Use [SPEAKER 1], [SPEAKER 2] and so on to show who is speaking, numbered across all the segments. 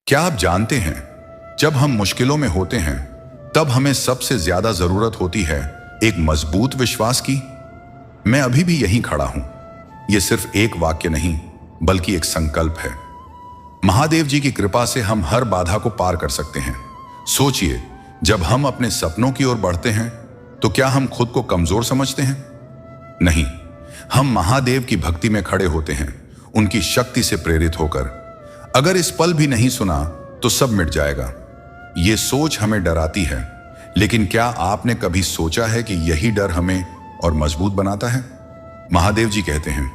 [SPEAKER 1] क्या आप जानते हैं, जब हम मुश्किलों में होते हैं तब हमें सबसे ज्यादा जरूरत होती है एक मजबूत विश्वास की। मैं अभी भी यहीं खड़ा हूं। यह सिर्फ एक वाक्य नहीं बल्कि एक संकल्प है। महादेव जी की कृपा से हम हर बाधा को पार कर सकते हैं। सोचिए, जब हम अपने सपनों की ओर बढ़ते हैं तो क्या हम खुद को कमजोर समझते हैं? नहीं, हम महादेव की भक्ति में खड़े होते हैं, उनकी शक्ति से प्रेरित होकर। अगर इस पल भी नहीं सुना तो सब मिट जाएगा। ये सोच हमें डराती है, लेकिन क्या आपने कभी सोचा है कि यही डर हमें और मजबूत बनाता है? महादेव जी कहते हैं,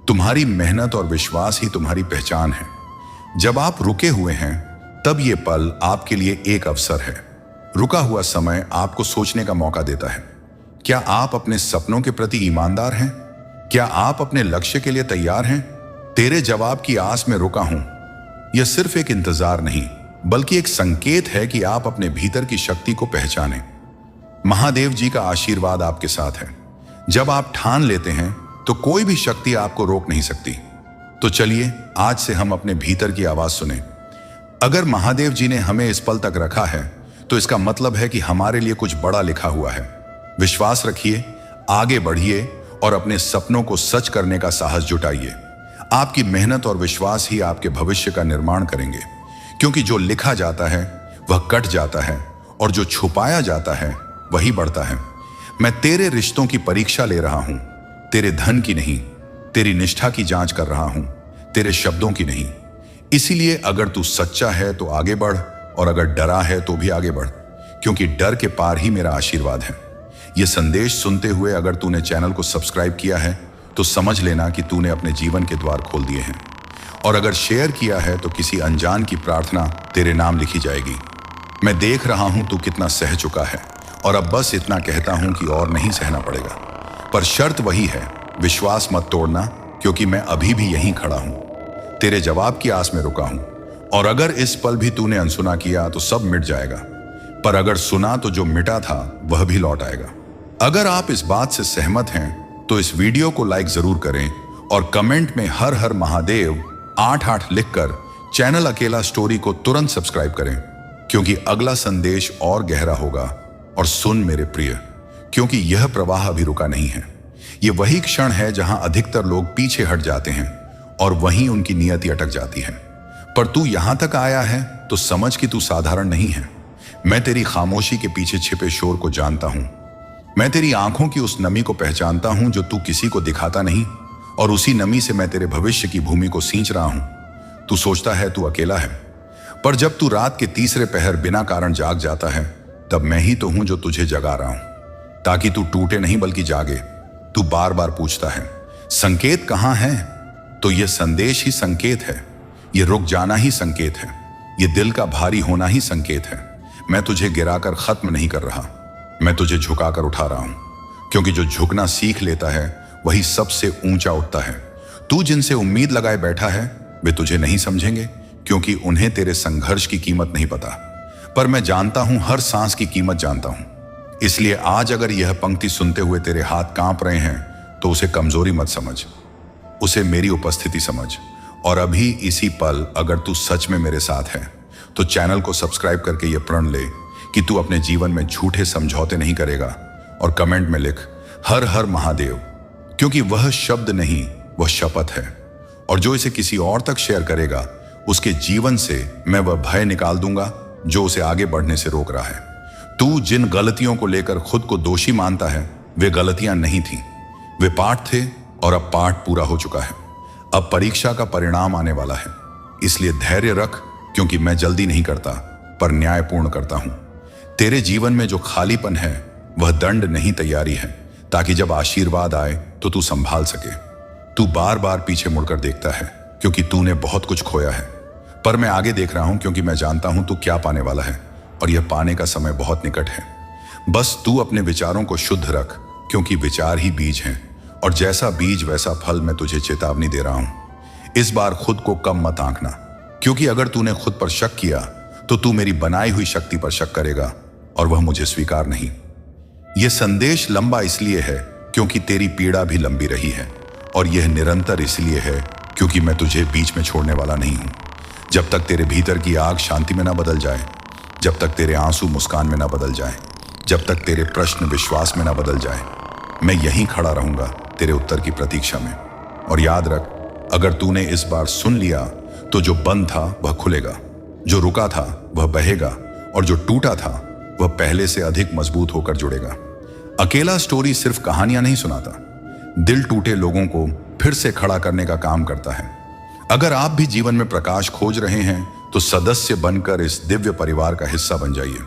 [SPEAKER 1] तुम्हारी मेहनत और विश्वास ही तुम्हारी पहचान है। जब आप रुके हुए हैं तब ये पल आपके लिए एक अवसर है। रुका हुआ समय आपको सोचने का मौका देता है। क्या आप अपने सपनों के प्रति ईमानदार हैं? क्या आप अपने लक्ष्य के लिए तैयार हैं? तेरे जवाब की आस में रुका हूं। यह सिर्फ एक इंतजार नहीं बल्कि एक संकेत है कि आप अपने भीतर की शक्ति को पहचानें। महादेव जी का आशीर्वाद आपके साथ है। जब आप ठान लेते हैं तो कोई भी शक्ति आपको रोक नहीं सकती। तो चलिए आज से हम अपने भीतर की आवाज सुने। अगर महादेव जी ने हमें इस पल तक रखा है तो इसका मतलब है कि हमारे लिए कुछ बड़ा लिखा हुआ है। विश्वास रखिए, आगे बढ़िए और अपने सपनों को सच करने का साहस जुटाइए। आपकी मेहनत और विश्वास ही आपके भविष्य का निर्माण करेंगे, क्योंकि जो लिखा जाता है वह कट जाता है और जो छुपाया जाता है वही बढ़ता है। मैं तेरे रिश्तों की परीक्षा ले रहा हूं, तेरे धन की नहीं। तेरी निष्ठा की जांच कर रहा हूं, तेरे शब्दों की नहीं। इसीलिए अगर तू सच्चा है तो आगे बढ़, और अगर डरा है तो भी आगे बढ़, क्योंकि डर के पार ही मेरा आशीर्वाद है। यह संदेश सुनते हुए अगर तूने चैनल को सब्सक्राइब किया है तो समझ लेना कि तूने अपने जीवन के द्वार खोल दिए हैं, और अगर शेयर किया है तो किसी अनजान की प्रार्थना तेरे नाम लिखी जाएगी। मैं देख रहा हूं तू कितना सह चुका है, और अब बस इतना कहता हूं कि और नहीं सहना पड़ेगा। पर शर्त वही है, विश्वास मत तोड़ना, क्योंकि मैं अभी भी यहीं खड़ा हूं, तेरे जवाब की आस में रुका हूं। और अगर इस पल भी तूने अनसुना किया तो सब मिट जाएगा, पर अगर सुना तो जो मिटा था वह भी लौट आएगा। अगर आप इस बात से सहमत हैं तो इस वीडियो को लाइक जरूर करें और कमेंट में हर हर महादेव 88 लिखकर चैनल अकेला स्टोरी को तुरंत सब्सक्राइब करें, क्योंकि अगला संदेश और गहरा होगा। और सुन मेरे प्रिय, क्योंकि यह प्रवाह अभी रुका नहीं है। यह वही क्षण है जहां अधिकतर लोग पीछे हट जाते हैं और वहीं उनकी नियति अटक जाती है। पर तू यहां तक आया है तो समझ कि तू साधारण नहीं है। मैं तेरी खामोशी के पीछे छिपे शोर को जानता हूं। मैं तेरी आंखों की उस नमी को पहचानता हूं जो तू किसी को दिखाता नहीं, और उसी नमी से मैं तेरे भविष्य की भूमि को सींच रहा हूं। तू सोचता है तू अकेला है, पर जब तू रात के तीसरे पहर बिना कारण जाग जाता है तब मैं ही तो हूं जो तुझे जगा रहा हूं, ताकि तू टूटे नहीं बल्कि जागे। तू बार बार पूछता है संकेत कहां है, तो यह संदेश ही संकेत है। यह रुक जाना ही संकेत है। यह दिल का भारी होना ही संकेत है। मैं तुझे गिराकर खत्म नहीं कर रहा, मैं तुझे झुकाकर उठा रहा हूं, क्योंकि जो झुकना सीख लेता है वही सबसे ऊंचा उठता है। तू जिनसे उम्मीद लगाए बैठा है वे तुझे नहीं समझेंगे, क्योंकि उन्हें तेरे संघर्ष की कीमत नहीं पता। पर मैं जानता हूं, हर सांस की कीमत जानता हूं। इसलिए आज अगर यह पंक्ति सुनते हुए तेरे हाथ कांप रहे हैं तो उसे कमजोरी मत समझ, उसे मेरी उपस्थिति समझ। और अभी इसी पल अगर तू सच में मेरे साथ है तो चैनल को सब्सक्राइब करके यह प्रण ले कि तू अपने जीवन में झूठे समझौते नहीं करेगा। और कमेंट में लिख हर हर महादेव, क्योंकि वह शब्द नहीं वह शपथ है। और जो इसे किसी और तक शेयर करेगा उसके जीवन से मैं वह भय निकाल दूंगा जो उसे आगे बढ़ने से रोक रहा है। तू जिन गलतियों को लेकर खुद को दोषी मानता है वे गलतियां नहीं थी, वे पाठ थे, और अब पाठ पूरा हो चुका है। अब परीक्षा का परिणाम आने वाला है। इसलिए धैर्य रख, क्योंकि मैं जल्दी नहीं करता पर न्यायपूर्ण करता हूं। तेरे जीवन में जो खालीपन है वह दंड नहीं तैयारी है, ताकि जब आशीर्वाद आए तो तू संभाल सके। तू बार बार पीछे मुड़कर देखता है क्योंकि तूने बहुत कुछ खोया है, पर मैं आगे देख रहा हूं क्योंकि मैं जानता हूं तू क्या पाने वाला है, और यह पाने का समय बहुत निकट है। बस तू अपने विचारों को शुद्ध रख, क्योंकि विचार ही बीज हैं, और जैसा बीज वैसा फल। मैं तुझे चेतावनी दे रहा हूं, इस बार खुद को कम मत आंकना, क्योंकि अगर तूने खुद पर शक किया तो तू मेरी बनाई हुई शक्ति पर शक करेगा, और वह मुझे स्वीकार नहीं। यह संदेश लंबा इसलिए है क्योंकि तेरी पीड़ा भी लंबी रही है, और यह निरंतर इसलिए है क्योंकि मैं तुझे बीच में छोड़ने वाला नहीं हूं। जब तक तेरे भीतर की आग शांति में ना बदल जाए, जब तक तेरे आंसू मुस्कान में ना बदल जाए, जब तक तेरे प्रश्न विश्वास में ना बदल जाए, मैं यहीं खड़ा रहूंगा तेरे उत्तर की प्रतीक्षा में। और याद रख, अगर तूने इस बार सुन लिया तो जो बंद था वह खुलेगा, जो रुका था वह बहेगा, और जो टूटा था वह पहले से अधिक मजबूत होकर जुड़ेगा। अकेला स्टोरी सिर्फ कहानियां नहीं सुनाता, दिल टूटे लोगों को फिर से खड़ा करने का काम करता है। अगर आप भी जीवन में प्रकाश खोज रहे हैं तो सदस्य बनकर इस दिव्य परिवार का हिस्सा बन जाइए।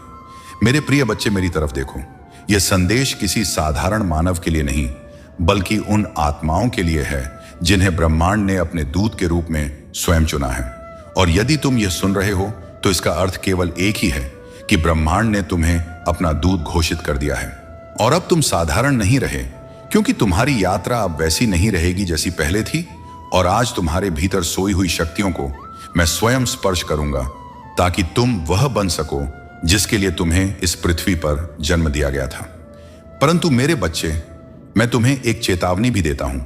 [SPEAKER 1] मेरे प्रिय बच्चे, मेरी तरफ देखो। यह संदेश किसी साधारण मानव के लिए नहीं, बल्कि उन आत्माओं के लिए है जिन्हें ब्रह्मांड ने अपने दूत के रूप में स्वयं चुना है। और यदि तुम यह सुन रहे हो तो इसका अर्थ केवल एक ही है कि ब्रह्मांड ने तुम्हें अपना दूत घोषित कर दिया है। और अब तुम साधारण नहीं रहे, क्योंकि तुम्हारी यात्रा अब वैसी नहीं रहेगी जैसी पहले थी। और आज तुम्हारे भीतर सोई हुई शक्तियों को मैं स्वयं स्पर्श करूंगा, ताकि तुम वह बन सको जिसके लिए तुम्हें इस पृथ्वी पर जन्म दिया गया था। परंतु मेरे बच्चे, मैं तुम्हें एक चेतावनी भी देता हूं,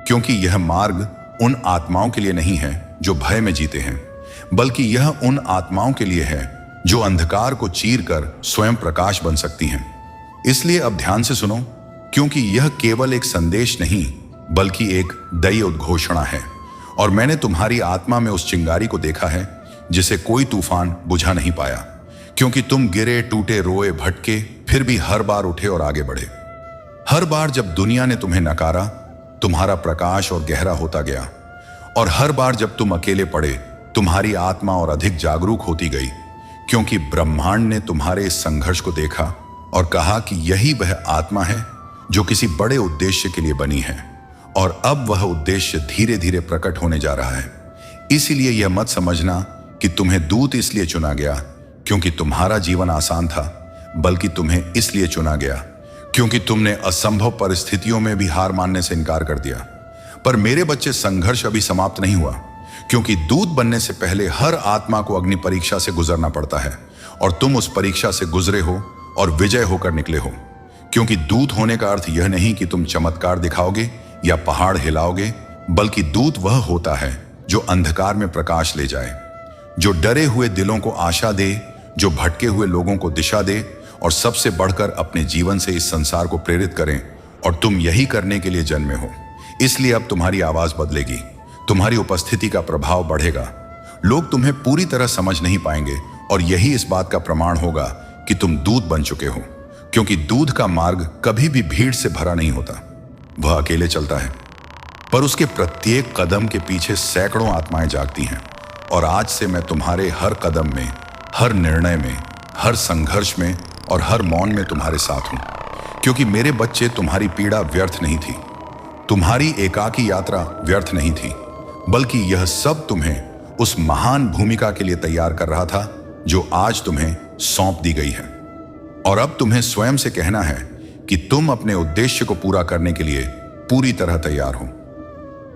[SPEAKER 1] क्योंकि यह मार्ग उन आत्माओं के लिए नहीं है जो भय में जीते हैं, बल्कि यह उन आत्माओं के लिए है जो अंधकार को चीर कर स्वयं प्रकाश बन सकती हैं। इसलिए अब ध्यान से सुनो, क्योंकि यह केवल एक संदेश नहीं, बल्कि एक दैवीय उद्घोषणा है। और मैंने तुम्हारी आत्मा में उस चिंगारी को देखा है जिसे कोई तूफान बुझा नहीं पाया, क्योंकि तुम गिरे, टूटे, रोए, भटके, फिर भी हर बार उठे और आगे बढ़े। हर बार जब दुनिया ने तुम्हें नकारा, तुम्हारा प्रकाश और गहरा होता गया। और हर बार जब तुम अकेले पड़े, तुम्हारी आत्मा और अधिक जागरूक होती गई, क्योंकि ब्रह्मांड ने तुम्हारे इस संघर्ष को देखा और कहा कि यही वह आत्मा है जो किसी बड़े उद्देश्य के लिए बनी है। और अब वह उद्देश्य धीरे धीरे प्रकट होने जा रहा है। इसीलिए यह मत समझना कि तुम्हें दूत इसलिए चुना गया क्योंकि तुम्हारा जीवन आसान था, बल्कि तुम्हें इसलिए चुना गया क्योंकि तुमने असंभव परिस्थितियों में भी हार मानने से इनकार कर दिया। पर मेरे बच्चे, संघर्ष अभी समाप्त नहीं हुआ, क्योंकि दूत बनने से पहले हर आत्मा को अग्नि परीक्षा से गुजरना पड़ता है। और तुम उस परीक्षा से गुजरे हो और विजय होकर निकले हो। क्योंकि दूत होने का अर्थ यह नहीं कि तुम चमत्कार दिखाओगे या पहाड़ हिलाओगे, बल्कि दूत वह होता है जो अंधकार में प्रकाश ले जाए, जो डरे हुए दिलों को आशा दे, जो भटके हुए लोगों को दिशा दे, और सबसे बढ़कर अपने जीवन से इस संसार को प्रेरित करें। और तुम यही करने के लिए जन्मे हो। इसलिए अब तुम्हारी आवाज बदलेगी, तुम्हारी उपस्थिति का प्रभाव बढ़ेगा। लोग तुम्हें पूरी तरह समझ नहीं पाएंगे, और यही इस बात का प्रमाण होगा कि तुम दूत बन चुके हो। क्योंकि दूत का मार्ग कभी भी भीड़ से भरा नहीं होता, वह अकेले चलता है। पर उसके प्रत्येक कदम के पीछे सैकड़ों आत्माएं जागती हैं। और आज से मैं तुम्हारे हर कदम में, हर निर्णय में, हर संघर्ष में और हर मौन में तुम्हारे साथ हूं। क्योंकि मेरे बच्चे, तुम्हारी पीड़ा व्यर्थ नहीं थी, तुम्हारी एकाकी यात्रा व्यर्थ नहीं थी, बल्कि यह सब तुम्हें उस महान भूमिका के लिए तैयार कर रहा था जो आज तुम्हें सौंप दी गई है। और अब तुम्हें स्वयं से कहना है कि तुम अपने उद्देश्य को पूरा करने के लिए पूरी तरह तैयार हो।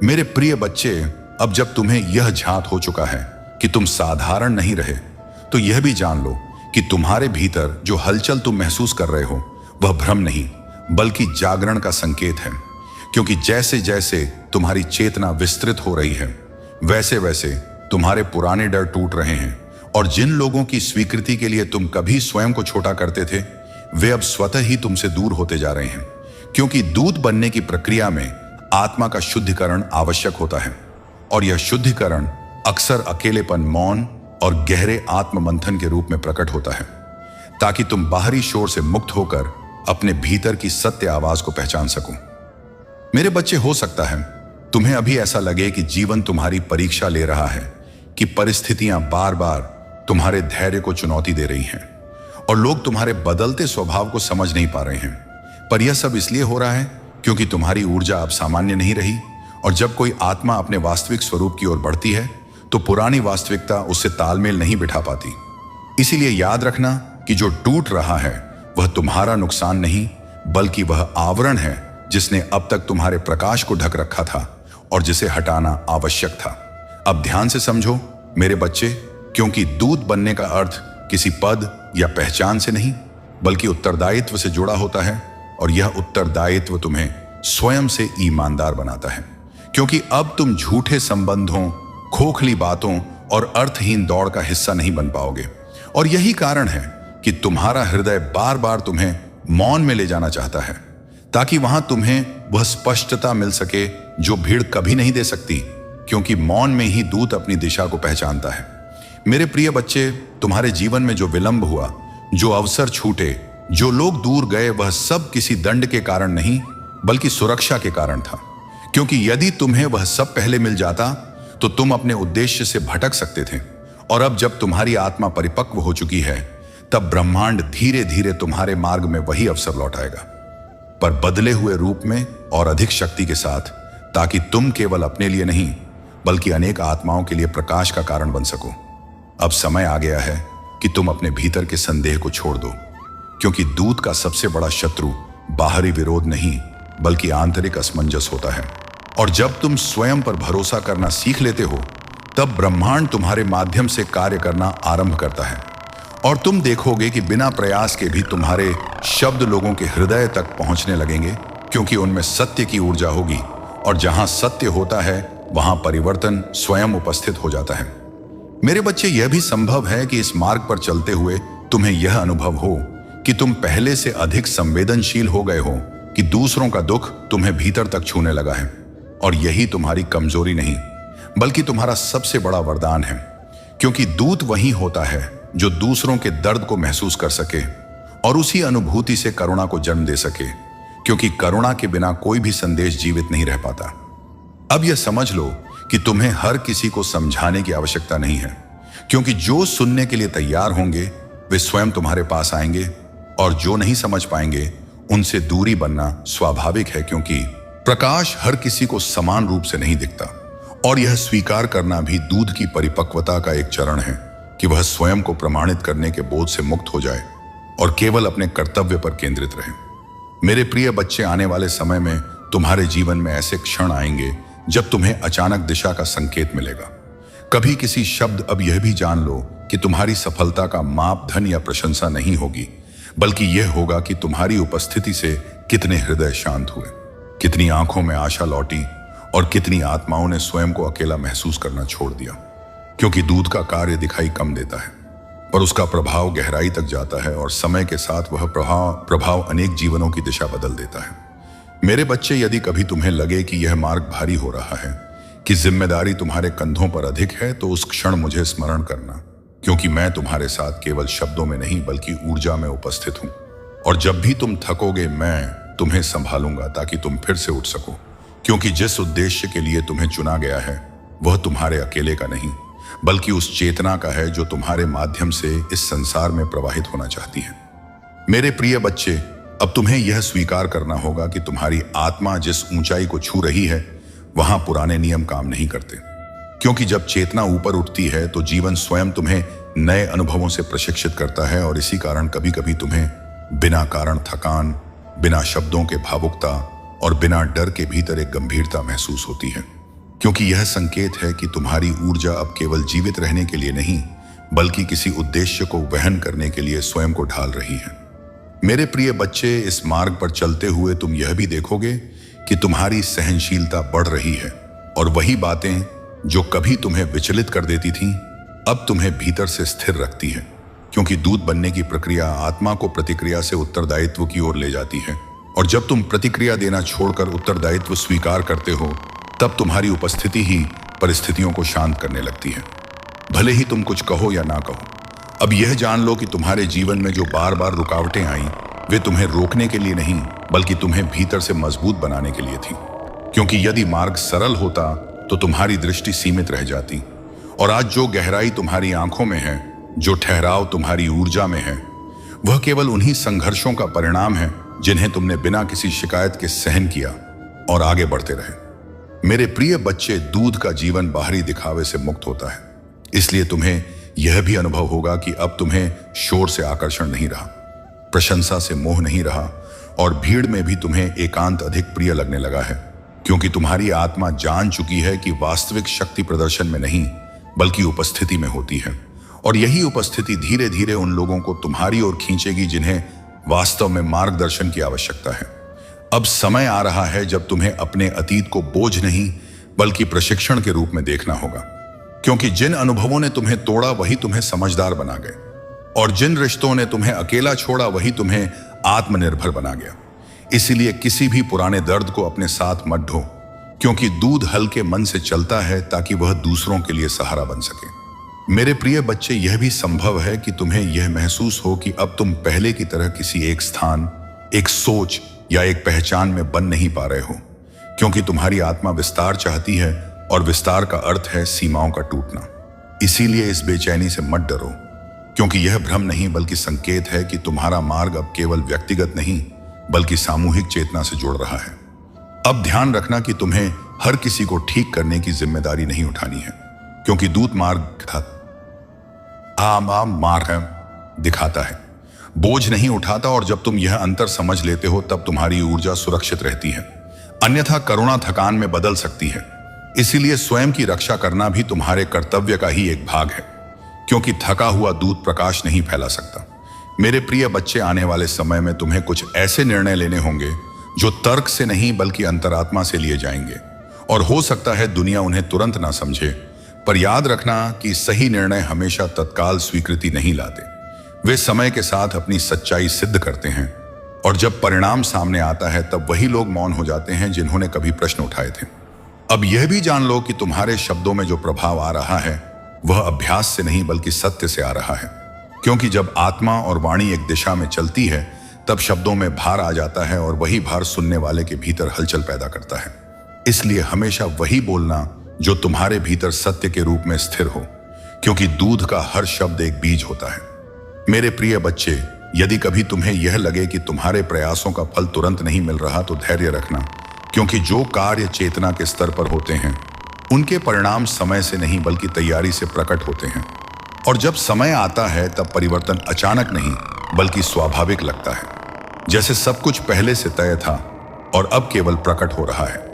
[SPEAKER 1] मेरे प्रिय बच्चे, अब जब तुम्हें यह झांत हो चुका है कि तुम साधारण नहीं रहे, तो यह भी जान लो कि तुम्हारे भीतर जो हलचल तुम महसूस कर रहे हो वह भ्रम नहीं, बल्कि जागरण का संकेत है। क्योंकि जैसे जैसे तुम्हारी चेतना विस्तृत हो रही है, वैसे वैसे तुम्हारे पुराने डर टूट रहे हैं। और जिन लोगों की स्वीकृति के लिए तुम कभी स्वयं को छोटा करते थे, वे अब स्वतः ही तुमसे दूर होते जा रहे हैं। क्योंकि दूत बनने की प्रक्रिया में आत्मा का शुद्धिकरण आवश्यक होता है। और यह शुद्धिकरण अक्सर अकेलेपन, मौन और गहरे आत्ममंथन के रूप में प्रकट होता है, ताकि तुम बाहरी शोर से मुक्त होकर अपने भीतर की सत्य आवाज को पहचान सको। मेरे बच्चे, हो सकता है तुम्हें अभी ऐसा लगे कि जीवन तुम्हारी परीक्षा ले रहा है, कि परिस्थितियां बार बार तुम्हारे धैर्य को चुनौती दे रही हैं और लोग तुम्हारे बदलते स्वभाव को समझ नहीं पा रहे हैं। पर यह सब इसलिए हो रहा है क्योंकि तुम्हारी ऊर्जा अब सामान्य नहीं रही। और जब कोई आत्मा अपने वास्तविक स्वरूप की ओर बढ़ती है तो पुरानी वास्तविकता उससे तालमेल नहीं बिठा पाती। इसीलिए याद रखना कि जो टूट रहा है वह तुम्हारा नुकसान नहीं, बल्कि वह आवरण है जिसने अब तक तुम्हारे प्रकाश को ढक रखा था और जिसे हटाना आवश्यक था। अब ध्यान से समझो मेरे बच्चे, क्योंकि दूत बनने का अर्थ किसी पद या पहचान से नहीं, बल्कि उत्तरदायित्व से जुड़ा होता है। और यह उत्तरदायित्व तुम्हें स्वयं से ईमानदार बनाता है। क्योंकि अब तुम झूठे संबंधों, खोखली बातों और अर्थहीन दौड़ का हिस्सा नहीं बन पाओगे। और यही कारण है कि तुम्हारा हृदय बार बार तुम्हें मौन में ले जाना चाहता है, ताकि वहां तुम्हें वह स्पष्टता मिल सके जो भीड़ कभी नहीं दे सकती, क्योंकि मौन में ही दूत अपनी दिशा को पहचानता है। मेरे प्रिय बच्चे, तुम्हारे जीवन में जो विलंब हुआ, जो अवसर छूटे, जो लोग दूर गए, वह सब किसी दंड के कारण नहीं बल्कि सुरक्षा के कारण था। क्योंकि यदि तुम्हें वह सब पहले मिल जाता तो तुम अपने उद्देश्य से भटक सकते थे। और अब जब तुम्हारी आत्मा परिपक्व हो चुकी है, तब ब्रह्मांड धीरे धीरे तुम्हारे मार्ग में वही अवसर लौटाएगा, पर बदले हुए रूप में और अधिक शक्ति के साथ, ताकि तुम केवल अपने लिए नहीं बल्कि अनेक आत्माओं के लिए प्रकाश का कारण बन सको। अब समय आ गया है कि तुम अपने भीतर के संदेह को छोड़ दो, क्योंकि दूत का सबसे बड़ा शत्रु बाहरी विरोध नहीं बल्कि आंतरिक असमंजस होता है। और जब तुम स्वयं पर भरोसा करना सीख लेते हो, तब ब्रह्मांड तुम्हारे माध्यम से कार्य करना आरंभ करता है। और तुम देखोगे कि बिना प्रयास के भी तुम्हारे शब्द लोगों के हृदय तक पहुंचने लगेंगे, क्योंकि उनमें सत्य की ऊर्जा होगी। और जहां सत्य होता है, वहां परिवर्तन स्वयं उपस्थित हो जाता है। मेरे बच्चे, यह भी संभव है कि इस मार्ग पर चलते हुए तुम्हें यह अनुभव हो कि तुम पहले से अधिक संवेदनशील हो गए हो, कि दूसरों का दुख तुम्हें भीतर तक छूने लगा है। और यही तुम्हारी कमजोरी नहीं बल्कि तुम्हारा सबसे बड़ा वरदान है, क्योंकि दूत वही होता है जो दूसरों के दर्द को महसूस कर सके और उसी अनुभूति से करुणा को जन्म दे सके, क्योंकि करुणा के बिना कोई भी संदेश जीवित नहीं रह पाता। अब यह समझ लो कि तुम्हें हर किसी को समझाने की आवश्यकता नहीं है, क्योंकि जो सुनने के लिए तैयार होंगे वे स्वयं तुम्हारे पास आएंगे, और जो नहीं समझ पाएंगे उनसे दूरी बनना स्वाभाविक है, क्योंकि प्रकाश हर किसी को समान रूप से नहीं दिखता। और यह स्वीकार करना भी दूध की परिपक्वता का एक चरण है कि वह स्वयं को प्रमाणित करने के बोझ से मुक्त हो जाए और केवल अपने कर्तव्य पर केंद्रित रहे। मेरे प्रिय बच्चे, आने वाले समय में तुम्हारे जीवन में ऐसे क्षण आएंगे जब तुम्हें अचानक दिशा का संकेत मिलेगा। कभी किसी शब्द, अब यह भी जान लो कि तुम्हारी सफलता का माप धन या प्रशंसा नहीं होगी, बल्कि यह होगा कि तुम्हारी उपस्थिति से कितने हृदय शांत हुए, कितनी आंखों में आशा लौटी और कितनी आत्माओं ने स्वयं को अकेला महसूस करना छोड़ दिया। क्योंकि दूध का कार्य दिखाई कम देता है, पर उसका प्रभाव गहराई तक जाता है, और समय के साथ वह प्रभाव अनेक जीवनों की दिशा बदल देता है। मेरे बच्चे, यदि कभी तुम्हें लगे कि यह मार्ग भारी हो रहा है, कि जिम्मेदारी तुम्हारे कंधों पर अधिक है, तो उस क्षण मुझे स्मरण करना, क्योंकि मैं तुम्हारे साथ केवल शब्दों में नहीं बल्कि ऊर्जा में उपस्थित हूं। और जब भी तुम थकोगे, मैं तुम्हें संभालूंगा ताकि तुम फिर से उठ सको, क्योंकि जिस उद्देश्य के लिए तुम्हें चुना गया है वह तुम्हारे अकेले का नहीं बल्कि उस चेतना का है जो तुम्हारे माध्यम से इस संसार में प्रवाहित होना चाहती है। मेरे प्रिय बच्चे, अब तुम्हें यह स्वीकार करना होगा कि तुम्हारी आत्मा जिस ऊंचाई को छू रही है, वहां पुराने नियम काम नहीं करते। क्योंकि जब चेतना ऊपर उठती है तो जीवन स्वयं तुम्हें नए अनुभवों से प्रशिक्षित करता है, और इसी कारण कभी कभी तुम्हें बिना कारण थकान, बिना शब्दों के भावुकता और बिना डर के भीतर एक गंभीरता महसूस होती है। क्योंकि यह संकेत है कि तुम्हारी ऊर्जा अब केवल जीवित रहने के लिए नहीं बल्कि किसी उद्देश्य को वहन करने के लिए स्वयं को ढाल रही है। मेरे प्रिय बच्चे, इस मार्ग पर चलते हुए तुम यह भी देखोगे कि तुम्हारी सहनशीलता बढ़ रही है, और वही बातें जो कभी तुम्हें विचलित कर देती थीं, अब तुम्हें भीतर से स्थिर रखती है। क्योंकि दूध बनने की प्रक्रिया आत्मा को प्रतिक्रिया से उत्तरदायित्व की ओर ले जाती है, और जब तुम प्रतिक्रिया देना छोड़कर उत्तरदायित्व स्वीकार करते हो, तब तुम्हारी उपस्थिति ही परिस्थितियों को शांत करने लगती है, भले ही तुम कुछ कहो या ना कहो। अब यह जान लो कि तुम्हारे जीवन में जो बार बार रुकावटें आईं, वे तुम्हें रोकने के लिए नहीं बल्कि तुम्हें भीतर से मजबूत बनाने के लिए थी। क्योंकि यदि मार्ग सरल होता तो तुम्हारी दृष्टि सीमित रह जाती, और आज जो गहराई तुम्हारी आंखों में है, जो ठहराव तुम्हारी ऊर्जा में है, वह केवल उन्हीं संघर्षों का परिणाम है जिन्हें तुमने बिना किसी शिकायत के सहन किया और आगे बढ़ते रहे। मेरे प्रिय बच्चे, दूध का जीवन बाहरी दिखावे से मुक्त होता है, इसलिए तुम्हें यह भी अनुभव होगा कि अब तुम्हें शोर से आकर्षण नहीं रहा, प्रशंसा से मोह नहीं रहा, और भीड़ में भी तुम्हें एकांत अधिक प्रिय लगने लगा है। क्योंकि तुम्हारी आत्मा जान चुकी है कि वास्तविक शक्ति प्रदर्शन में नहीं बल्कि उपस्थिति में होती है, और यही उपस्थिति धीरे धीरे उन लोगों को तुम्हारी ओर खींचेगी जिन्हें वास्तव में मार्गदर्शन की आवश्यकता है। अब समय आ रहा है जब तुम्हें अपने अतीत को बोझ नहीं बल्कि प्रशिक्षण के रूप में देखना होगा। क्योंकि जिन अनुभवों ने तुम्हें तोड़ा वही तुम्हें समझदार बना गए, और जिन रिश्तों ने तुम्हें अकेला छोड़ा वही तुम्हें आत्मनिर्भर बना गया। इसीलिए किसी भी पुराने दर्द को अपने साथ मत ढो, क्योंकि दूध हल्के मन से चलता है ताकि वह दूसरों के लिए सहारा बन सके। मेरे प्रिय बच्चे, यह भी संभव है कि तुम्हें यह महसूस हो कि अब तुम पहले की तरह किसी एक स्थान, एक सोच या एक पहचान में बन नहीं पा रहे हो, क्योंकि तुम्हारी आत्मा विस्तार चाहती है, और विस्तार का अर्थ है सीमाओं का टूटना। इसीलिए इस बेचैनी से मत डरो, क्योंकि यह भ्रम नहीं बल्कि संकेत है कि तुम्हारा मार्ग अब केवल व्यक्तिगत नहीं बल्कि सामूहिक चेतना से जुड़ रहा है। अब ध्यान रखना कि तुम्हें हर किसी को ठीक करने की जिम्मेदारी नहीं उठानी है, क्योंकि दूत मार्ग दिखाता है, बोझ नहीं उठाता, और जब तुम यह अंतर समझ लेते हो तब तुम्हारी ऊर्जा सुरक्षित रहती है। अन्यथा करुणा थकान में बदल सकती है। इसीलिए स्वयं की रक्षा करना भी तुम्हारे कर्तव्य का ही एक भाग है, क्योंकि थका हुआ दूत प्रकाश नहीं फैला सकता। मेरे प्रिय बच्चे, आने वाले समय में तुम्हें कुछ ऐसे निर्णय लेने होंगे जो तर्क से नहीं बल्कि अंतरात्मा से लिए जाएंगे, और हो सकता है दुनिया उन्हें तुरंत ना समझे, पर याद रखना कि सही निर्णय हमेशा तत्काल स्वीकृति नहीं लाते। वे समय के साथ अपनी सच्चाई सिद्ध करते हैं, और जब परिणाम सामने आता है तब वही लोग मौन हो जाते हैं जिन्होंने कभी प्रश्न उठाए थे। अब यह भी जान लो कि तुम्हारे शब्दों में जो प्रभाव आ रहा है वह अभ्यास से नहीं बल्कि सत्य से आ रहा है, क्योंकि जब आत्मा और वाणी एक दिशा में चलती है तब शब्दों में भार आ जाता है, और वही भार सुनने वाले के भीतर हलचल पैदा करता है। इसलिए हमेशा वही बोलना जो तुम्हारे भीतर सत्य के रूप में स्थिर हो, क्योंकि दूध का हर शब्द एक बीज होता है। मेरे प्रिय बच्चे, यदि कभी तुम्हें यह लगे कि तुम्हारे प्रयासों का फल तुरंत नहीं मिल रहा तो धैर्य रखना, क्योंकि जो कार्य चेतना के स्तर पर होते हैं उनके परिणाम समय से नहीं बल्कि तैयारी से प्रकट होते हैं। और जब समय आता है तब परिवर्तन अचानक नहीं बल्कि स्वाभाविक लगता है, जैसे सब कुछ पहले से तय था और अब केवल प्रकट हो रहा है।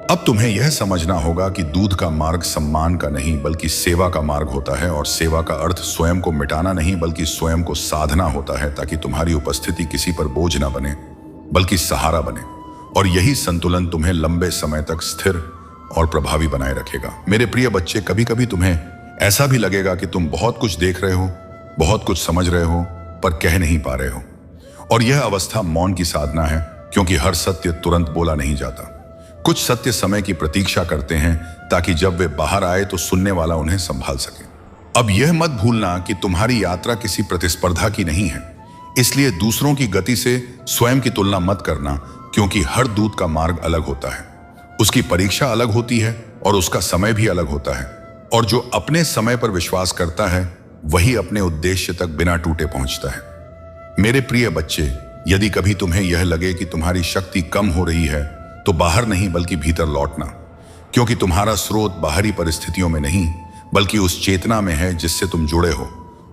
[SPEAKER 1] अब तुम्हें यह समझना होगा कि दूध का मार्ग सम्मान का नहीं बल्कि सेवा का मार्ग होता है, और सेवा का अर्थ स्वयं को मिटाना नहीं बल्कि स्वयं को साधना होता है, ताकि तुम्हारी उपस्थिति किसी पर बोझ ना बने बल्कि सहारा बने। और यही संतुलन तुम्हें लंबे समय तक स्थिर और प्रभावी बनाए रखेगा। मेरे प्रिय बच्चे, कभी कभी तुम्हें ऐसा भी लगेगा कि तुम बहुत कुछ देख रहे हो, बहुत कुछ समझ रहे हो, पर कह नहीं पा रहे हो, और यह अवस्था मौन की साधना है, क्योंकि हर सत्य तुरंत बोला नहीं जाता। कुछ सत्य समय की प्रतीक्षा करते हैं ताकि जब वे बाहर आए तो सुनने वाला उन्हें संभाल सके। अब यह मत भूलना कि तुम्हारी यात्रा किसी प्रतिस्पर्धा की नहीं है, इसलिए दूसरों की गति से स्वयं की तुलना मत करना, क्योंकि हर दूत का मार्ग अलग होता है, उसकी परीक्षा अलग होती है और उसका समय भी अलग होता है। और जो अपने समय पर विश्वास करता है वही अपने उद्देश्य तक बिना टूटे पहुंचता है। मेरे प्रिय बच्चे, यदि कभी तुम्हें यह लगे कि तुम्हारी शक्ति कम हो रही है तो बाहर नहीं बल्कि भीतर लौटना, क्योंकि तुम्हारा स्रोत बाहरी परिस्थितियों में नहीं बल्कि उस चेतना में है जिससे तुम जुड़े हो,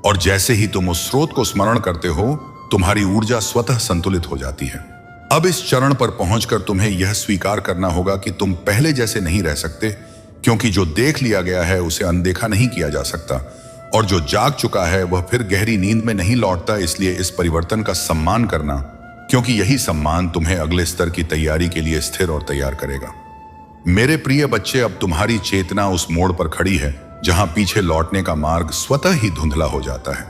[SPEAKER 1] और जैसे ही तुम उस स्रोत को स्मरण करते हो तुम्हारी ऊर्जा स्वतः संतुलित हो जाती है। अब इस चरण पर पहुंचकर तुम्हें यह स्वीकार करना होगा कि तुम पहले जैसे नहीं रह सकते, क्योंकि जो देख लिया गया है उसे अनदेखा नहीं किया जा सकता, और जो जाग चुका है वह फिर गहरी नींद में नहीं लौटता। इसलिए इस परिवर्तन का सम्मान करना, क्योंकि यही सम्मान तुम्हें अगले स्तर की तैयारी के लिए स्थिर और तैयार करेगा। मेरे प्रिय बच्चे, अब तुम्हारी चेतना उस मोड़ पर खड़ी है जहां पीछे लौटने का मार्ग स्वतः ही धुंधला हो जाता है,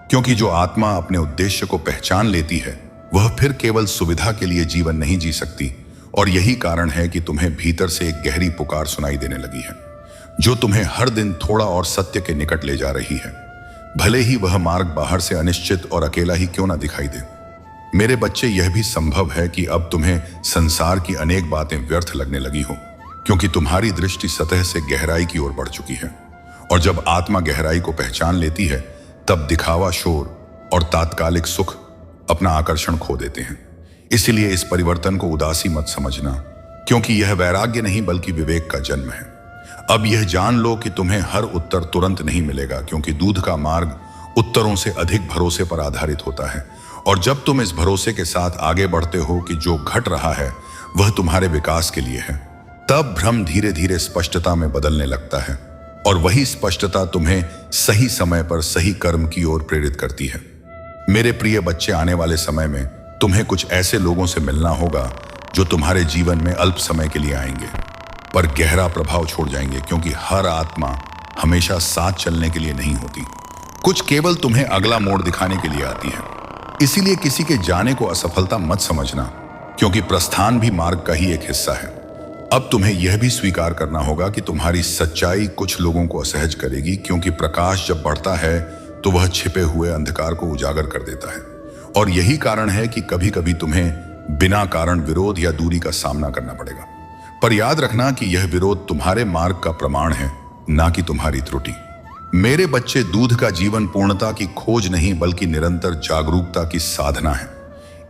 [SPEAKER 1] क्योंकि जो आत्मा अपने उद्देश्य को पहचान लेती है वह फिर केवल सुविधा के लिए जीवन नहीं जी सकती। और यही कारण है कि तुम्हें भीतर से एक गहरी पुकार सुनाई देने लगी है, जो तुम्हें हर दिन थोड़ा और सत्य के निकट ले जा रही है, भले ही वह मार्ग बाहर से अनिश्चित और अकेला ही क्यों ना दिखाई दे। मेरे बच्चे, यह भी संभव है कि अब तुम्हें संसार की अनेक बातें व्यर्थ लगने लगी हो, क्योंकि तुम्हारी दृष्टि सतह से गहराई की ओर बढ़ चुकी है, और जब आत्मा गहराई को पहचान लेती है तब दिखावा, शोर और तात्कालिक सुख अपना आकर्षण खो देते हैं। इसलिए इस परिवर्तन को उदासी मत समझना, क्योंकि यह वैराग्य नहीं बल्कि विवेक का जन्म है। अब यह जान लो कि तुम्हें हर उत्तर तुरंत नहीं मिलेगा, क्योंकि दूध का मार्ग उत्तरों से अधिक भरोसे पर आधारित होता है। और जब तुम इस भरोसे के साथ आगे बढ़ते हो कि जो घट रहा है वह तुम्हारे विकास के लिए है, तब भ्रम धीरे धीरे स्पष्टता में बदलने लगता है, और वही स्पष्टता तुम्हें सही समय पर सही कर्म की ओर प्रेरित करती है। मेरे प्रिय बच्चे, आने वाले समय में तुम्हें कुछ ऐसे लोगों से मिलना होगा जो तुम्हारे जीवन में अल्प समय के लिए आएंगे पर गहरा प्रभाव छोड़ जाएंगे, क्योंकि हर आत्मा, हमेशा साथ चलने के लिए नहीं होती, कुछ केवल तुम्हें अगला मोड़ दिखाने के लिए आती है। इसीलिए किसी के जाने को असफलता मत समझना, क्योंकि प्रस्थान भी मार्ग का ही एक हिस्सा है। अब तुम्हें यह भी स्वीकार करना होगा कि तुम्हारी सच्चाई कुछ लोगों को असहज करेगी, क्योंकि प्रकाश जब बढ़ता है तो वह छिपे हुए अंधकार को उजागर कर देता है। और यही कारण है कि कभी कभी तुम्हें बिना कारण विरोध या दूरी का सामना करना पड़ेगा। पर याद रखना कि यह विरोध तुम्हारे मार्ग का प्रमाण है, ना कि तुम्हारी त्रुटि। मेरे बच्चे, दूध का जीवन पूर्णता की खोज नहीं बल्कि निरंतर जागरूकता की साधना है।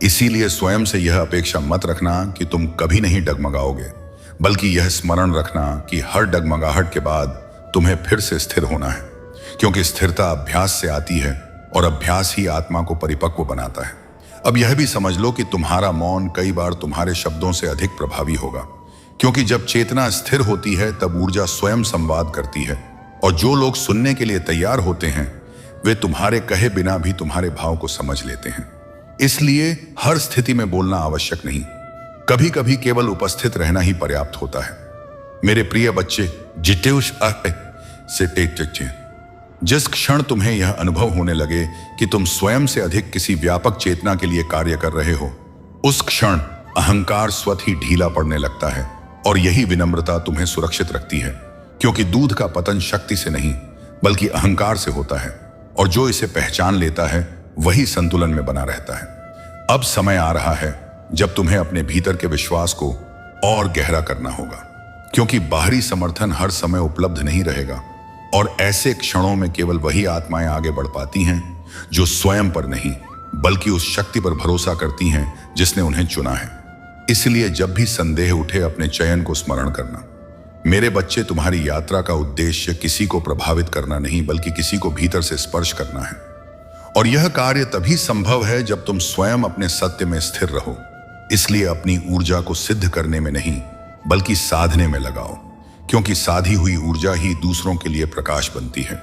[SPEAKER 1] इसीलिए स्वयं से यह अपेक्षा मत रखना कि तुम कभी नहीं डगमगाओगे, बल्कि यह स्मरण रखना कि हर डगमगाहट के बाद तुम्हें फिर से स्थिर होना है, क्योंकि स्थिरता अभ्यास से आती है और अभ्यास ही आत्मा को परिपक्व बनाता है। अब यह भी समझ लो कि तुम्हारा मौन कई बार तुम्हारे शब्दों से अधिक प्रभावी होगा, क्योंकि जब चेतना स्थिर होती है तब ऊर्जा स्वयं संवाद करती है, और जो लोग सुनने के लिए तैयार होते हैं वे तुम्हारे कहे बिना भी तुम्हारे भाव को समझ लेते हैं। इसलिए हर स्थिति में बोलना आवश्यक नहीं, कभी कभी केवल उपस्थित रहना ही पर्याप्त होता है। मेरे प्रिय बच्चे, जिस क्षण तुम्हें यह अनुभव होने लगे कि तुम स्वयं से अधिक किसी व्यापक चेतना के लिए कार्य कर रहे हो, उस क्षण अहंकार स्वतः ही ढीला पड़ने लगता है, और यही विनम्रता तुम्हें सुरक्षित रखती है, क्योंकि दूध का पतन शक्ति से नहीं बल्कि अहंकार से होता है, और जो इसे पहचान लेता है वही संतुलन में बना रहता है। अब समय आ रहा है जब तुम्हें अपने भीतर के विश्वास को और गहरा करना होगा, क्योंकि बाहरी समर्थन हर समय उपलब्ध नहीं रहेगा, और ऐसे क्षणों में केवल वही आत्माएं आगे बढ़ पाती हैं जो स्वयं पर नहीं बल्कि उस शक्ति पर भरोसा करती हैं जिसने उन्हें चुना है। इसलिए जब भी संदेह उठे अपने चयन को स्मरण करना। मेरे बच्चे, तुम्हारी यात्रा का उद्देश्य किसी को प्रभावित करना नहीं बल्कि किसी को भीतर से स्पर्श करना है, और यह कार्य तभी संभव है जब तुम स्वयं अपने सत्य में स्थिर रहो। इसलिए अपनी ऊर्जा को सिद्ध करने में नहीं बल्कि साधने में लगाओ, क्योंकि साधी हुई ऊर्जा ही दूसरों के लिए प्रकाश बनती है।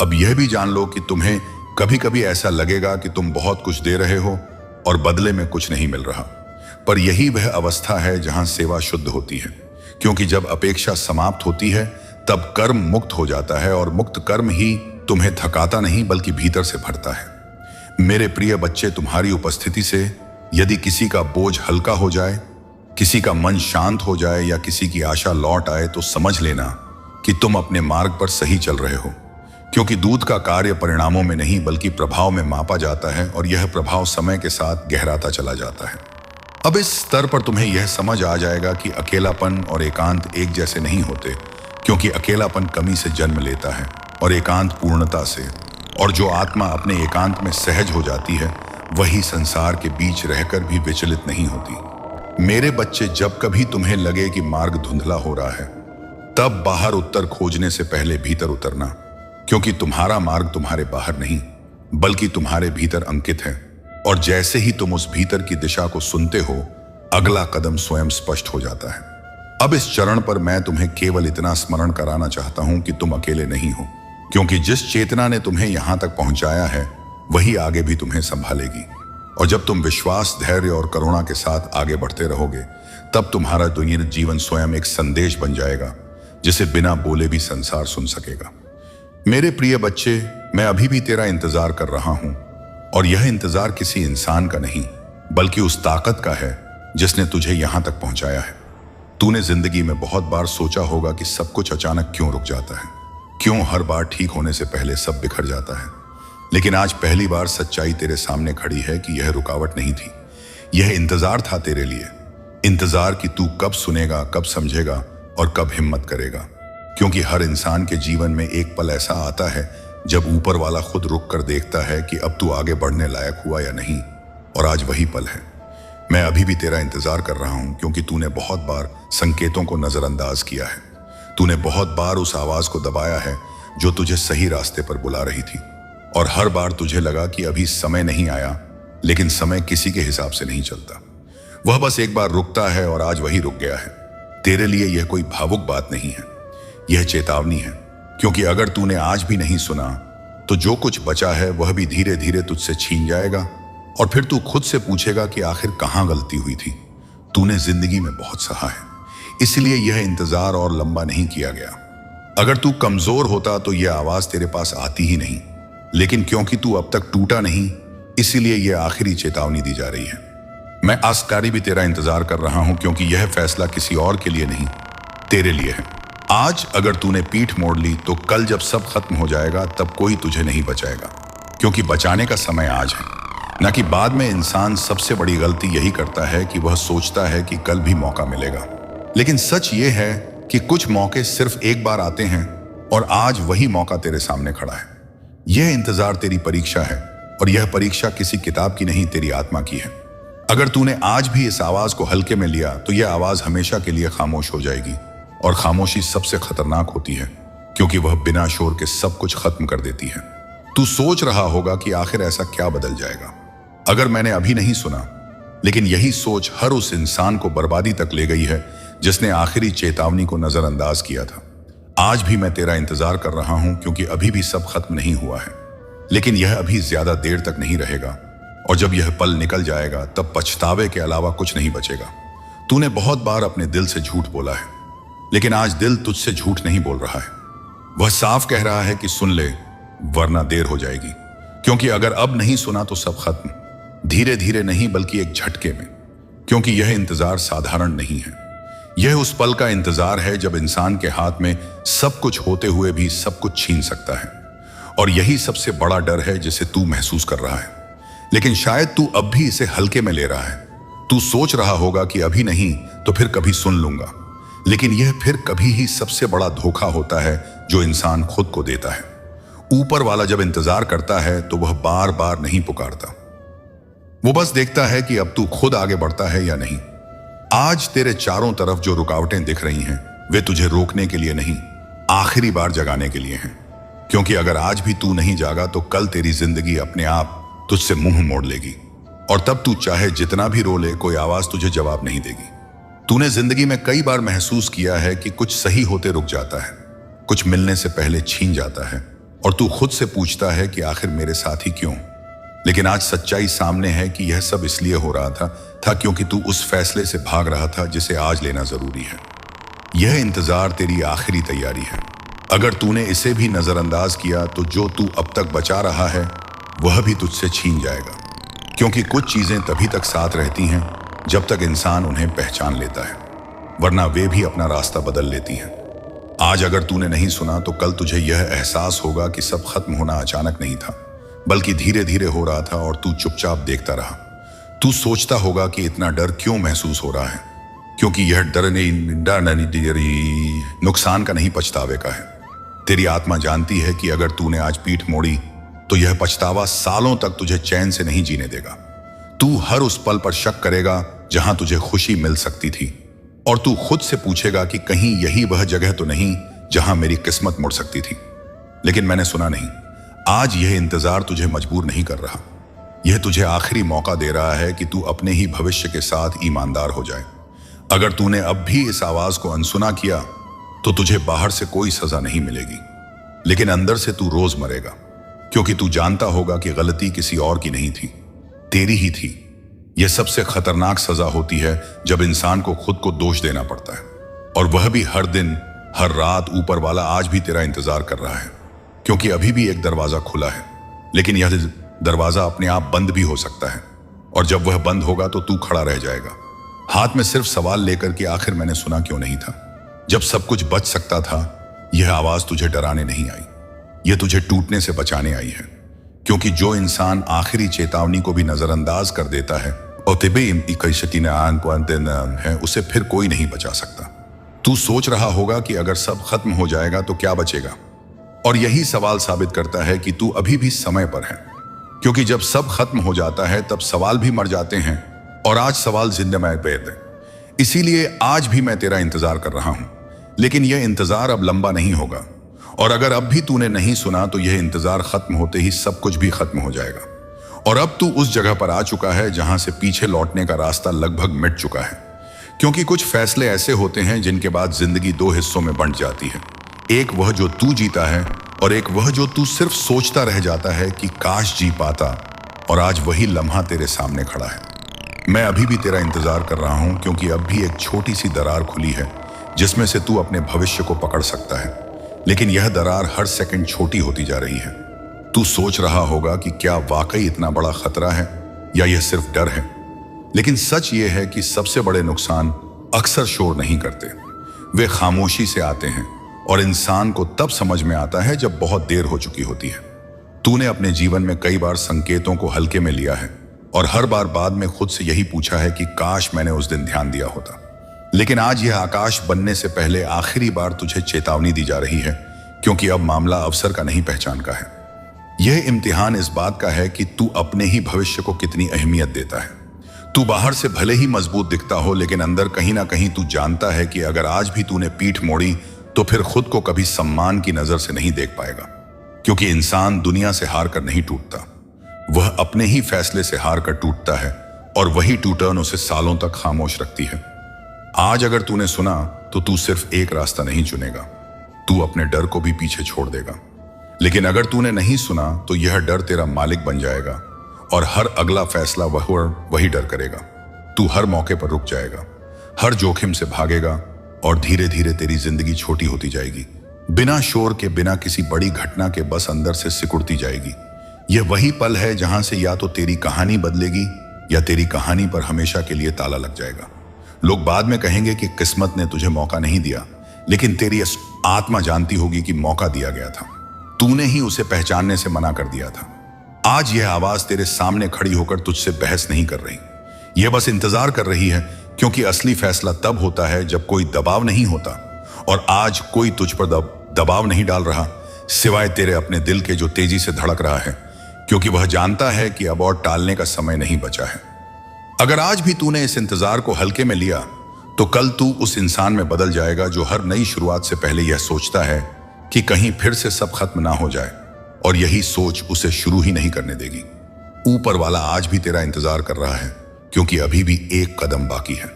[SPEAKER 1] अब यह भी जान लो कि तुम्हें कभी कभी ऐसा लगेगा कि तुम बहुत कुछ दे रहे हो और बदले में कुछ नहीं मिल रहा, पर यही वह अवस्था है जहां सेवा शुद्ध होती है, क्योंकि जब अपेक्षा समाप्त होती है तब कर्म मुक्त हो जाता है, और मुक्त कर्म ही तुम्हें थकाता नहीं बल्कि भीतर से भरता है। मेरे प्रिय बच्चे, तुम्हारी उपस्थिति से यदि किसी का बोझ हल्का हो जाए, किसी का मन शांत हो जाए या किसी की आशा लौट आए, तो समझ लेना कि तुम अपने मार्ग पर सही चल रहे हो, क्योंकि दूध का कार्य परिणामों में नहीं बल्कि प्रभाव में मापा जाता है, और यह प्रभाव समय के साथ गहराता चला जाता है। अब इस स्तर पर तुम्हें यह समझ आ जाएगा कि अकेलापन और एकांत एक जैसे नहीं होते, क्योंकि अकेलापन कमी से जन्म लेता है और एकांत पूर्णता से, और जो आत्मा अपने एकांत में सहज हो जाती है वही संसार के बीच रहकर भी विचलित नहीं होती। मेरे बच्चे, जब कभी तुम्हें लगे कि मार्ग धुंधला हो रहा है, तब बाहर उत्तर खोजने से पहले भीतर उतरना, क्योंकि तुम्हारा मार्ग तुम्हारे बाहर नहीं बल्कि तुम्हारे भीतर अंकित है, और जैसे ही तुम उस भीतर की दिशा को सुनते हो, अगला कदम स्वयं स्पष्ट हो जाता है। अब इस चरण पर मैं तुम्हें केवल इतना स्मरण कराना चाहता हूं कि तुम अकेले नहीं हो, क्योंकि जिस चेतना ने तुम्हें यहां तक पहुंचाया है वही आगे भी तुम्हें संभालेगी। और जब तुम विश्वास, धैर्य और करुणा के साथ आगे बढ़ते रहोगे, तब तुम्हारा दुनिया जीवन स्वयं एक संदेश बन जाएगा जिसे बिना बोले भी संसार सुन सकेगा। मेरे प्रिय बच्चे, मैं अभी भी तेरा इंतजार कर रहा हूं, और यह इंतजार किसी इंसान का नहीं बल्कि उस ताकत का है जिसने तुझे यहां तक पहुंचाया है। तूने जिंदगी में बहुत बार सोचा होगा कि सब कुछ अचानक क्यों रुक जाता है, क्यों हर बार ठीक होने से पहले सब बिखर जाता है। लेकिन आज पहली बार सच्चाई तेरे सामने खड़ी है कि यह रुकावट नहीं थी, यह इंतजार था तेरे लिए। इंतजार कि तू कब सुनेगा, कब समझेगा और कब हिम्मत करेगा, क्योंकि हर इंसान के जीवन में एक पल ऐसा आता है जब ऊपर वाला खुद रुक कर देखता है कि अब तू आगे बढ़ने लायक हुआ या नहीं, और आज वही पल है। मैं अभी भी तेरा इंतजार कर रहा हूं, क्योंकि तूने बहुत बार संकेतों को नजरअंदाज किया है। तूने बहुत बार उस आवाज को दबाया है जो तुझे सही रास्ते पर बुला रही थी, और हर बार तुझे लगा कि अभी समय नहीं आया, लेकिन समय किसी के हिसाब से नहीं चलता। वह बस एक बार रुकता है, और आज वही रुक गया है। तेरे लिए यह कोई भावुक बात नहीं है, यह चेतावनी है, क्योंकि अगर तूने आज भी नहीं सुना तो जो कुछ बचा है वह भी धीरे धीरे तुझसे छीन जाएगा, और फिर तू खुद से पूछेगा कि आखिर कहां गलती हुई थी। तूने जिंदगी में बहुत सहा है, इसलिए यह इंतजार और लंबा नहीं किया गया। अगर तू कमजोर होता तो यह आवाज तेरे पास आती ही नहीं, लेकिन क्योंकि तू अब तक टूटा नहीं, इसीलिए यह आखिरी चेतावनी दी जा रही है। मैं आस्कारी भी तेरा इंतजार कर रहा हूं, क्योंकि यह फैसला किसी और के लिए नहीं, तेरे लिए है। आज अगर तूने पीठ मोड़ ली तो कल जब सब खत्म हो जाएगा तब कोई तुझे नहीं बचाएगा, क्योंकि बचाने का समय आज है, न कि बाद में। इंसान सबसे बड़ी गलती यही करता है कि वह सोचता है कि कल भी मौका मिलेगा, लेकिन सच ये है कि कुछ मौके सिर्फ एक बार आते हैं और आज वही मौका तेरे सामने खड़ा है। यह इंतजार तेरी परीक्षा है, और यह परीक्षा किसी किताब की नहीं, तेरी आत्मा की है। अगर तूने आज भी इस आवाज को हल्के में लिया तो यह आवाज हमेशा के लिए खामोश हो जाएगी, और खामोशी सबसे खतरनाक होती है, क्योंकि वह बिना शोर के सब कुछ खत्म कर देती है। तू सोच रहा होगा कि आखिर ऐसा क्या बदल जाएगा अगर मैंने अभी नहीं सुना, लेकिन यही सोच हर उस इंसान को बर्बादी तक ले गई है जिसने आखिरी चेतावनी को नजरअंदाज किया था। आज भी मैं तेरा इंतजार कर रहा हूं, क्योंकि अभी भी सब खत्म नहीं हुआ है, लेकिन यह अभी ज्यादा देर तक नहीं रहेगा, और जब यह पल निकल जाएगा तब पछतावे के अलावा कुछ नहीं बचेगा। तूने बहुत बार अपने दिल से झूठ बोला है, लेकिन आज दिल तुझसे झूठ नहीं बोल रहा है। वह साफ कह रहा है कि सुन ले, वरना देर हो जाएगी, क्योंकि अगर अब नहीं सुना तो सब खत्म, धीरे धीरे नहीं बल्कि एक झटके में। क्योंकि यह इंतजार साधारण नहीं है, यह उस पल का इंतजार है जब इंसान के हाथ में सब कुछ होते हुए भी सब कुछ छीन सकता है। और यही सबसे बड़ा डर है जिसे तू महसूस कर रहा है, लेकिन शायद तू अब भी इसे हल्के में ले रहा है। तू सोच रहा होगा कि अभी नहीं तो फिर कभी सुन लूंगा, लेकिन यह फिर कभी ही सबसे बड़ा धोखा होता है जो इंसान खुद को देता है। ऊपर वाला जब इंतजार करता है तो वह बार बार नहीं पुकारता, वो बस देखता है कि अब तू खुद आगे बढ़ता है या नहीं। आज तेरे चारों तरफ जो रुकावटें दिख रही हैं, वे तुझे रोकने के लिए नहीं, आखिरी बार जगाने के लिए हैं। क्योंकि अगर आज भी तू नहीं जागा तो कल तेरी जिंदगी अपने आप तुझसे मुंह मोड़ लेगी, और तब तू चाहे जितना भी रो ले, कोई आवाज तुझे जवाब नहीं देगी। तूने जिंदगी में कई बार महसूस किया है कि कुछ सही होते रुक जाता है, कुछ मिलने से पहले छीन जाता है, और तू खुद से पूछता है कि आखिर मेरे साथ ही क्यों। लेकिन आज सच्चाई सामने है कि यह सब इसलिए हो रहा था क्योंकि तू उस फैसले से भाग रहा था जिसे आज लेना जरूरी है। यह इंतजार तेरी आखिरी तैयारी है। अगर तूने इसे भी नजरअंदाज किया तो जो तू अब तक बचा रहा है वह भी तुझसे छीन जाएगा, क्योंकि कुछ चीजें तभी तक साथ रहती हैं जब तक इंसान उन्हें पहचान लेता है, वरना वे भी अपना रास्ता बदल लेती हैं। आज अगर तूने नहीं सुना तो कल तुझे यह एहसास होगा कि सब खत्म होना अचानक नहीं था, बल्कि धीरे धीरे हो रहा था, और तू चुपचाप देखता रहा। तू सोचता होगा कि इतना डर क्यों महसूस हो रहा है, क्योंकि यह डर नुकसान का नहीं, पछतावे का है। तेरी आत्मा जानती है कि अगर तूने आज पीठ मोड़ी तो यह पछतावा सालों तक तुझे चैन से नहीं जीने देगा। तू हर उस पल पर शक करेगा जहां तुझे खुशी मिल सकती थी, और तू खुद से पूछेगा कि कहीं यही वह जगह तो नहीं जहां मेरी किस्मत मुड़ सकती थी। लेकिन मैंने सुना नहीं। आज यह इंतजार तुझे मजबूर नहीं कर रहा, यह तुझे आखिरी मौका दे रहा है कि तू अपने ही भविष्य के साथ ईमानदार हो जाए। अगर तूने अब भी इस आवाज को अनसुना किया तो तुझे बाहर से कोई सजा नहीं मिलेगी, लेकिन अंदर से तू रोज मरेगा, क्योंकि तू जानता होगा कि गलती किसी और की नहीं थी, तेरी ही थी। यह सबसे खतरनाक सजा होती है जब इंसान को खुद को दोष देना पड़ता है, और वह भी हर दिन हर रात। ऊपर वाला आज भी तेरा इंतजार कर रहा है, क्योंकि अभी भी एक दरवाजा खुला है, लेकिन यह दरवाजा अपने आप बंद भी हो सकता है, और जब वह बंद होगा तो तू खड़ा रह जाएगा, हाथ में सिर्फ सवाल लेकर कि आखिर मैंने सुना क्यों नहीं था। जब सब कुछ बच सकता था, यह आवाज तुझे डराने नहीं आई, यह तुझे टूटने से बचाने आई है। क्योंकि जो इंसान आखिरी चेतावनी को भी नजरअंदाज कर देता है है, उसे फिर कोई नहीं बचा सकता। तू सोच रहा होगा कि अगर सब खत्म हो जाएगा तो क्या बचेगा, और यही सवाल साबित करता है कि तू अभी भी समय पर है। क्योंकि जब सब खत्म हो जाता है तब सवाल भी मर जाते हैं, और आज सवाल जिंदा में पैदा है। इसीलिए आज भी मैं तेरा इंतजार कर रहा हूं, लेकिन यह इंतजार अब लंबा नहीं होगा, और अगर अब भी तूने नहीं सुना तो यह इंतजार खत्म होते ही सब कुछ भी खत्म हो जाएगा। और अब तू उस जगह पर आ चुका है जहां से पीछे लौटने का रास्ता लगभग मिट चुका है। क्योंकि कुछ फैसले ऐसे होते हैं जिनके बाद जिंदगी दो हिस्सों में बंट जाती है, एक वह जो तू जीता है, और एक वह जो तू सिर्फ सोचता रह जाता है कि काश जी पाता। और आज वही लम्हा तेरे सामने खड़ा है। मैं अभी भी तेरा इंतजार कर रहा हूं, क्योंकि अब भी एक छोटी सी दरार खुली है जिसमें से तू अपने भविष्य को पकड़ सकता है। लेकिन यह दरार हर सेकंड छोटी होती जा रही है। तू सोच रहा होगा कि क्या वाकई इतना बड़ा खतरा है या यह सिर्फ डर है। लेकिन सच यह है कि सबसे बड़े नुकसान अक्सर शोर नहीं करते, वे खामोशी से आते हैं और इंसान को तब समझ में आता है जब बहुत देर हो चुकी होती है। तूने अपने जीवन में कई बार संकेतों को हल्के में लिया है और हर बार बाद में खुद से यही पूछा है कि काश मैंने उस दिन ध्यान दिया होता। लेकिन आज यह आकाश बनने से पहले आखिरी बार तुझे चेतावनी दी जा रही है, क्योंकि अब मामला अवसर का नहीं पहचान का है। यह इम्तिहान इस बात का है कि तू अपने ही भविष्य को कितनी अहमियत देता है। तू बाहर से भले ही मजबूत दिखता हो, लेकिन अंदर कहीं ना कहीं तू जानता है कि अगर आज भी तूने पीठ मोड़ी तो फिर खुद को कभी सम्मान की नजर से नहीं देख पाएगा। क्योंकि इंसान दुनिया से हार कर नहीं टूटता, वह अपने ही फैसले से हार कर टूटता है, और वही टूटन उसे सालों तक खामोश रखती है। आज अगर तूने सुना तो तू सिर्फ एक रास्ता नहीं चुनेगा, तू अपने डर को भी पीछे छोड़ देगा। लेकिन अगर तूने नहीं सुना तो यह डर तेरा मालिक बन जाएगा और हर अगला फैसला वही डर करेगा। तू हर मौके पर रुक जाएगा, हर जोखिम से भागेगा और धीरे धीरे तेरी जिंदगी छोटी होती जाएगी, बिना शोर के, बिना किसी बड़ी घटना के, बस अंदर से सिकुड़ती जाएगी। यह वही पल है जहां से या तो तेरी कहानी बदलेगी या तेरी कहानी पर हमेशा के लिए ताला लग जाएगा। लोग बाद में कहेंगे कि किस्मत ने तुझे मौका नहीं दिया, लेकिन तेरी आत्मा जानती होगी कि मौका दिया गया था, तूने ही उसे पहचानने से मना कर दिया था। आज यह आवाज तेरे सामने खड़ी होकर तुझसे बहस नहीं कर रही, यह बस इंतजार कर रही है, क्योंकि असली फैसला तब होता है जब कोई दबाव नहीं होता। और आज कोई तुझ पर दबाव नहीं डाल रहा, सिवाय तेरे अपने दिल के जो तेजी से धड़क रहा है, क्योंकि वह जानता है कि अब और टालने का समय नहीं बचा है। अगर आज भी तूने इस इंतजार को हल्के में लिया तो कल तू उस इंसान में बदल जाएगा जो हर नई शुरुआत से पहले यह सोचता है कि कहीं फिर से सब खत्म ना हो जाए, और यही सोच उसे शुरू ही नहीं करने देगी। ऊपर वाला आज भी तेरा इंतजार कर रहा है, क्योंकि अभी भी एक कदम बाकी है।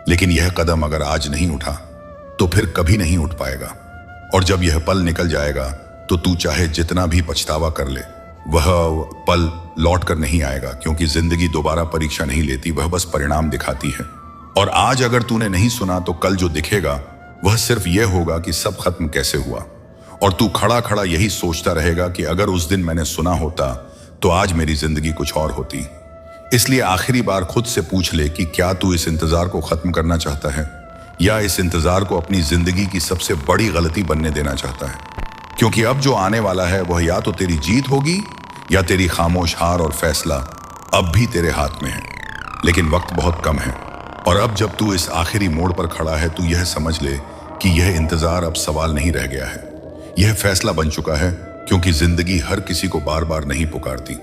[SPEAKER 1] लेकिन यह कदम अगर आज नहीं उठा तो फिर कभी नहीं उठ पाएगा, और जब यह पल निकल जाएगा तो तू चाहे जितना भी पछतावा कर ले, वह पल लौट कर नहीं आएगा, क्योंकि जिंदगी दोबारा परीक्षा नहीं लेती, वह बस परिणाम दिखाती है। और आज अगर तूने नहीं सुना तो कल जो दिखेगा वह सिर्फ यह होगा कि सब खत्म कैसे हुआ, और तू खड़ा खड़ा यही सोचता रहेगा कि अगर उस दिन मैंने सुना होता तो आज मेरी जिंदगी कुछ और होती। इसलिए आखिरी बार खुद से पूछ ले कि क्या तू इस इंतजार को खत्म करना चाहता है, या इस इंतजार को अपनी जिंदगी की सबसे बड़ी गलती बनने देना चाहता है। क्योंकि अब जो आने वाला है वह या तो तेरी जीत होगी या तेरी खामोश हार, और फैसला अब भी तेरे हाथ में है। लेकिन वक्त बहुत कम है, और अब जब तू इस आखिरी मोड़ पर खड़ा है तो यह समझ ले कि यह इंतजार अब सवाल नहीं रह गया है, यह फैसला बन चुका है। क्योंकि जिंदगी हर किसी को बार बार नहीं पुकारती,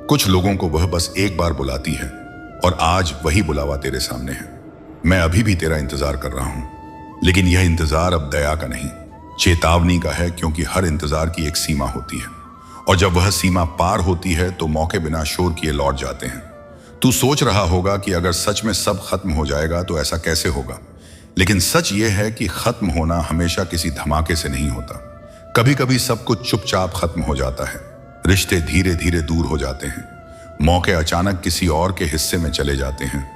[SPEAKER 1] कुछ लोगों को वह बस एक बार बुलाती है, और आज वही बुलावा तेरे सामने है। मैं अभी भी तेरा इंतजार कर रहा हूं, लेकिन यह इंतजार अब दया का नहीं, चेतावनी का है, क्योंकि हर इंतजार की एक सीमा होती है, और जब वह सीमा पार होती है तो मौके बिना शोर किए लौट जाते हैं। तू सोच रहा होगा कि अगर सच में सब खत्म हो जाएगा तो ऐसा कैसे होगा, लेकिन सच यह है कि खत्म होना हमेशा किसी धमाके से नहीं होता। कभी कभी सब कुछ चुपचाप खत्म हो जाता है, रिश्ते धीरे धीरे दूर हो जाते हैं, मौके अचानक किसी और के हिस्से में चले जाते हैं,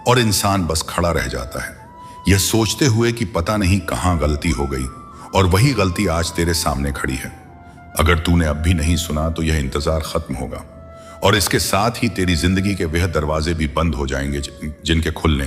[SPEAKER 1] और इंसान बस खड़ा रह जाता है, यह सोचते हुए कि पता नहीं कहां गलती हो गई, और वही गलती आज तेरे सामने खड़ी है। अगर तूने अब भी नहीं सुना तो यह इंतजार खत्म होगा, और इसके साथ ही तेरी जिंदगी के वह दरवाजे भी बंद हो जाएंगे जिनके खुलने